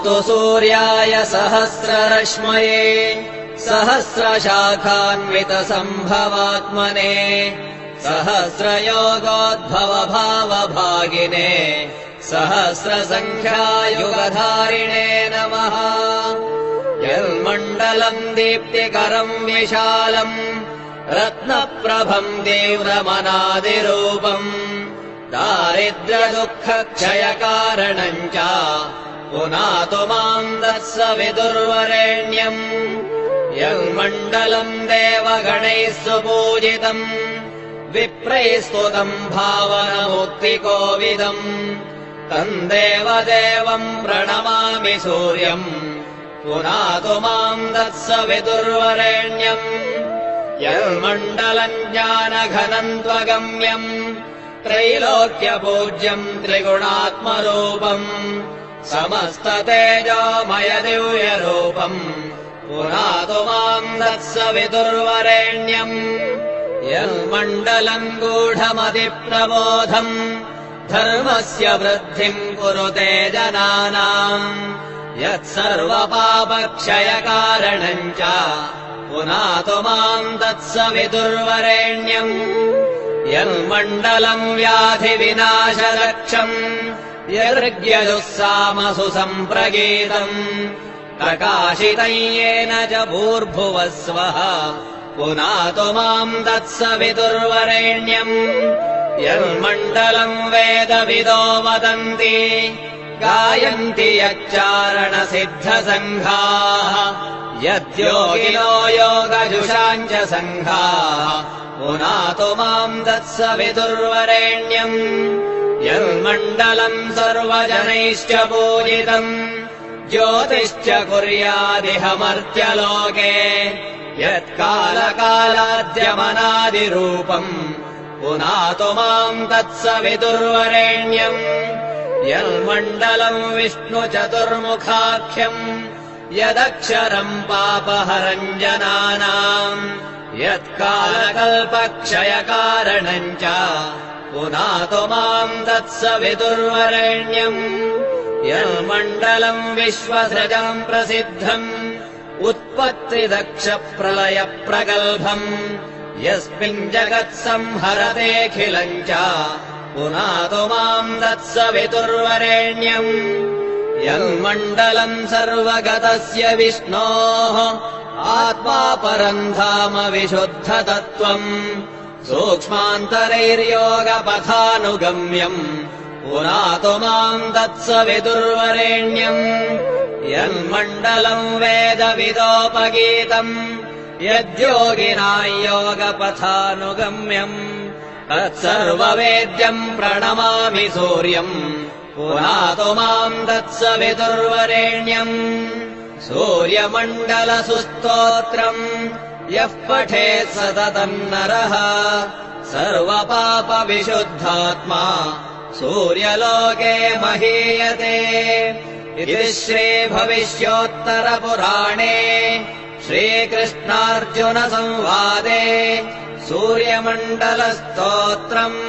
नमोऽस्तु सूर्याय सहस्ररश्मये सहस्रशाखान्वितसम्भवात्मने सहस्रयोगोद्भवभावभागिने सहस्रसङ्ख्यायुगधारिणे नमः। यन्मण्डलम् दीप्तिकरम् विशालम् रत्नप्रभम् तीव्रमनादिरूपम् दारिद्र्यदुःखक्षयकारणम् च पुनातु माम् तत्सवितुर्वरेण्यम्। यन्मण्डलम् देवगणैः सुपूजितम् विप्रैः स्तुतम् भावनमुक्तिकोविदम् तम् देवदेवम् प्रणमामि सूर्यम् पुनातु माम् तत्सवितुर्वरेण्यम्। यन्मण्डलम् ज्ञानघनम् त्वगम्यम् त्रैलोक्यपूज्यम् त्रिगुणात्मरूपम् समस्ततेजोमयदिव्यरूपम् पुनातु माम् तत्सवितुर्वरेण्यम्। यन्मण्डलम् गूढमतिप्रबोधम् धर्मस्य वृद्धिम् कुरुते जनानाम् यत्सर्वपापक्षयकारणम् च पुनातु माम् तत्सवितुर्वरेण्यम्। यन्मण्डलम् व्याधिविनाशरक्षम् यर्ग्यजुःसामसु सम्प्रगीतम् प्रकाशितम् येन च भूर्भुवः स्वः पुनातु माम् तत्सवितुर्वरेण्यम्। यन्मण्डलम् वेदविदो वदन्ति गायन्ति यच्चारणसिद्धसङ्घाः यद्योगिनो योगजुषाम् च सङ्घाः पुनातु माम् तत्सवितुर्वरेण्यम्। यन्मण्डलम् सर्वजनैश्च पूजितम् ज्योतिश्च कुर्यादिहमर्त्यलोके यत्कालकालाद्यमनादिरूपम् पुनातु माम् तत्सवितुर्वरेण्यम्। यन्मण्डलम् विष्णुचतुर्मुखाख्यम् यदक्षरम् पापहरम् जनानाम् यत्कालकल्पक्षयकारणम् च पुनातु माम् तत्सवितुर्वरेण्यम्। यन्मण्डलम् विश्वसृजम् प्रसिद्धम् उत्पत्तिदक्षप्रलयप्रगल्भम् यस्मिन् जगत्संहरतेऽखिलम् च पुनातु माम् तत्सवितुर्वरेण्यम्। यन्मण्डलम् सर्वगतस्य विष्णोः आत्मा परम् धाम विशुद्धतत्त्वम् सूक्ष्मान्तरैर्योगपथानुगम्यम् पुनातु माम् तत्सवितुर्वरेण्यम्। यन्मण्डलम् वेदविदोपगीतम् यद्योगिनाम् योगपथानुगम्यम् तत्सर्ववेद्यम् प्रणमामि सूर्यम् पुनातु माम् तत्सवितुर्वरेण्यम्। सूर्यमण्डलसुस्तोत्रम् यः पठेत् सततम् नरः सर्वपापविशुद्धात्मा सूर्यलोके महीयते। इति श्रीभविष्योत्तरपुराणे श्रीकृष्णार्जुनसंवादे सूर्यमण्डलस्तोत्रम्